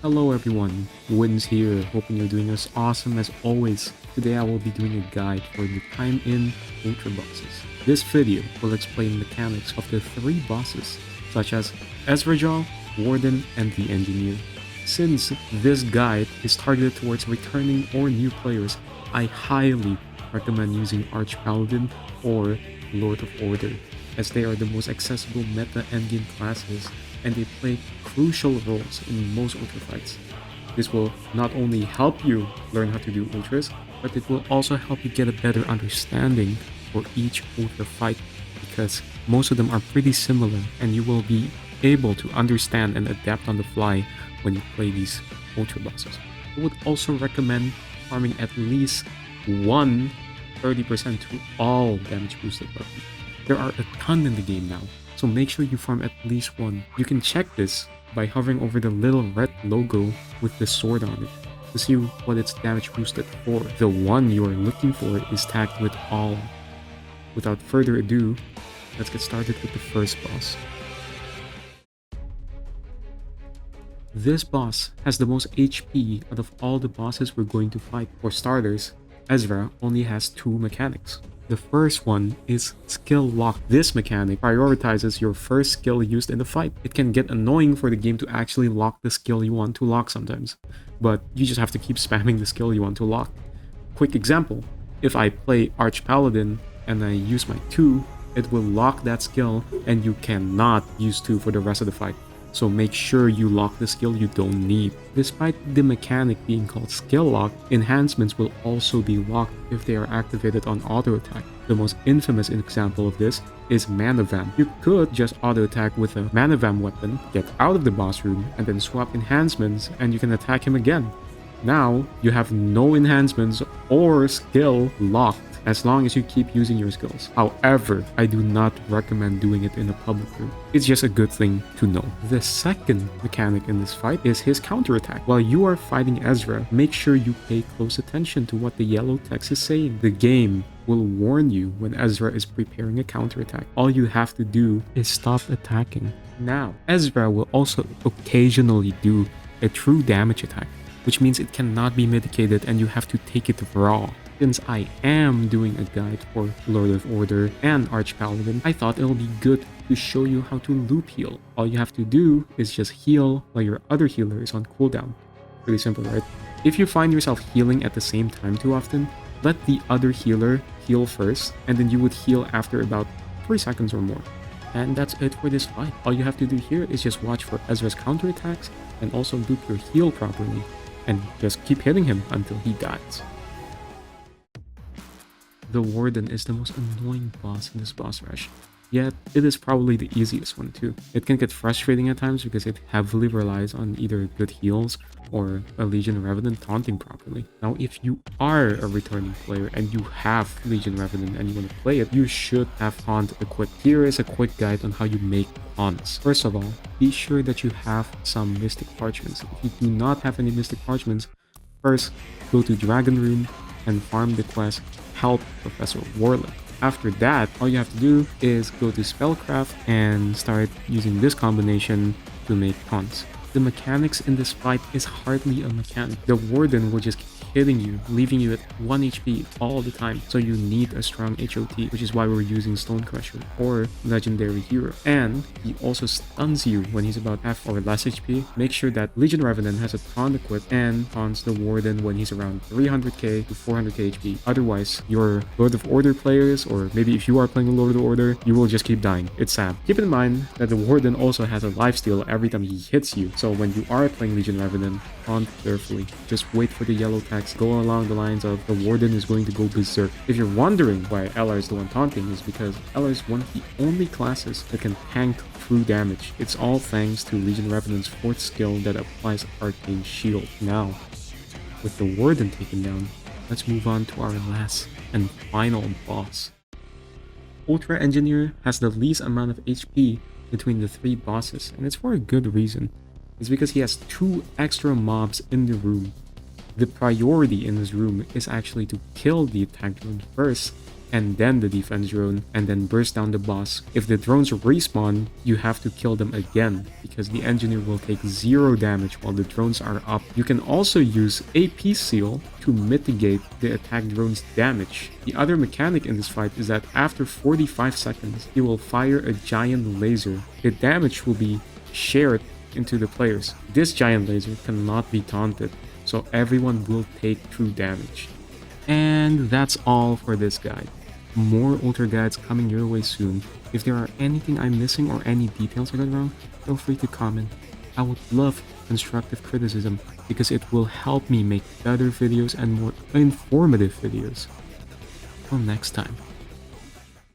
Hello everyone, Wins here, hoping you're doing as awesome as always. Today I will be doing a guide for the Timeinn Ultra bosses. This video will explain mechanics of the 3 bosses, such as Ezrajal, Warden, and the Engineer. Since this guide is targeted towards returning or new players, I highly recommend using Arch-Paladin or Lord of Order, as they are the most accessible meta endgame classes and they play crucial roles in most ultra fights. This will not only help you learn how to do ultras, but it will also help you get a better understanding for each ultra fight, because most of them are pretty similar and you will be able to understand and adapt on the fly when you play these ultra bosses. I would also recommend farming at least one 30% to all damage boosted weapons. There are a ton in the game now, so make sure you farm at least one. You can check this by hovering over the little red logo with the sword on it to see what it's damage boosted for. The one you are looking for is tagged with all. Without further ado, let's get started with the first boss. This boss has the most HP out of all the bosses we're going to fight. For starters, Ezra only has 2 mechanics. The first one is skill lock. This mechanic prioritizes your first skill used in the fight. It can get annoying for the game to actually lock the skill you want to lock sometimes, but you just have to keep spamming the skill you want to lock. Quick example, if I play Arch-Paladin and I use my 2, it will lock that skill and you cannot use 2 for the rest of the fight. So make sure you lock the skill you don't need. Despite the mechanic being called skill lock, enhancements will also be locked if they are activated on auto attack. The most infamous example of this is Mana Vam. You could just auto attack with a Mana Vam weapon, get out of the boss room, and then swap enhancements and you can attack him again. Now you have no enhancements or skill locked as long as you keep using your skills. However, I do not recommend doing it in a public room. It's just a good thing to know. The second mechanic in this fight is his counterattack. While you are fighting Ezra, make sure you pay close attention to what the yellow text is saying. The game will warn you when Ezra is preparing a counterattack. All you have to do is stop attacking. Now, Ezra will also occasionally do a true damage attack, which means it cannot be mitigated and you have to take it raw. Since I am doing a guide for Lord of Order and Arch-Paladin, I thought it'll be good to show you how to loop heal. All you have to do is just heal while your other healer is on cooldown. Pretty simple, right? If you find yourself healing at the same time too often, let the other healer heal first, and then you would heal after about 3 seconds or more. And that's it for this fight. All you have to do here is just watch for Ezra's counterattacks and also loop your heal properly, and just keep hitting him until he dies. The Warden is the most annoying boss in this boss rush, yet it is probably the easiest one too. It can get frustrating at times because it heavily relies on either good heals or a Legion Revenant taunting properly. Now, if you are a returning player and you have Legion Revenant and you want to play it, you should have Taunt equipped. Here is a quick guide on how you make taunts. First of all, be sure that you have some Mystic Parchments. If you do not have any Mystic Parchments, first go to Dragon Room and farm the quest Help Professor Warlock. After that, all you have to do is go to Spellcraft and start using this combination to make taunts. The mechanics in this fight is hardly a mechanic. The Warden will just keep hitting you, leaving you at 1 HP all the time. So you need a strong HOT, which is why we're using Stone Crusher or Legendary Hero. And he also stuns you when he's about half or less HP. Make sure that Legion Revenant has a taunt equipped and taunts the Warden when he's around 300k to 400k HP. Otherwise, your Lord of Order players, or maybe if you are playing a Lord of Order, you will just keep dying. It's sad. Keep in mind that the Warden also has a lifesteal every time he hits you. So when you are playing Legion Revenant, taunt carefully. Just wait for the yellow text. Go along the lines of the Warden is going to go berserk. If you're wondering why LR is the one taunting, is because LR is one of the only classes that can tank true damage. It's all thanks to Legion Revenant's 4th skill that applies Arcane Shield. Now, with the Warden taken down, let's move on to our last and final boss. Ultra Engineer has the least amount of HP between the 3 bosses, and it's for a good reason. It's because he has 2 extra mobs in the room. The priority in this room is actually to kill the attack drone first and then the defense drone, and then burst down the boss. If the drones respawn, you have to kill them again, because the engineer will take 0 damage while the drones are up. You can also use AP seal to mitigate the attack drone's damage. The other mechanic in this fight is that after 45 seconds, he will fire a giant laser. The damage will be shared into the players. This giant laser cannot be taunted, so everyone will take true damage. And that's all for this guide. More Ultra guides coming your way soon. If there are anything I'm missing or any details I got wrong, feel free to comment. I would love constructive criticism because it will help me make better videos and more informative videos. Till next time.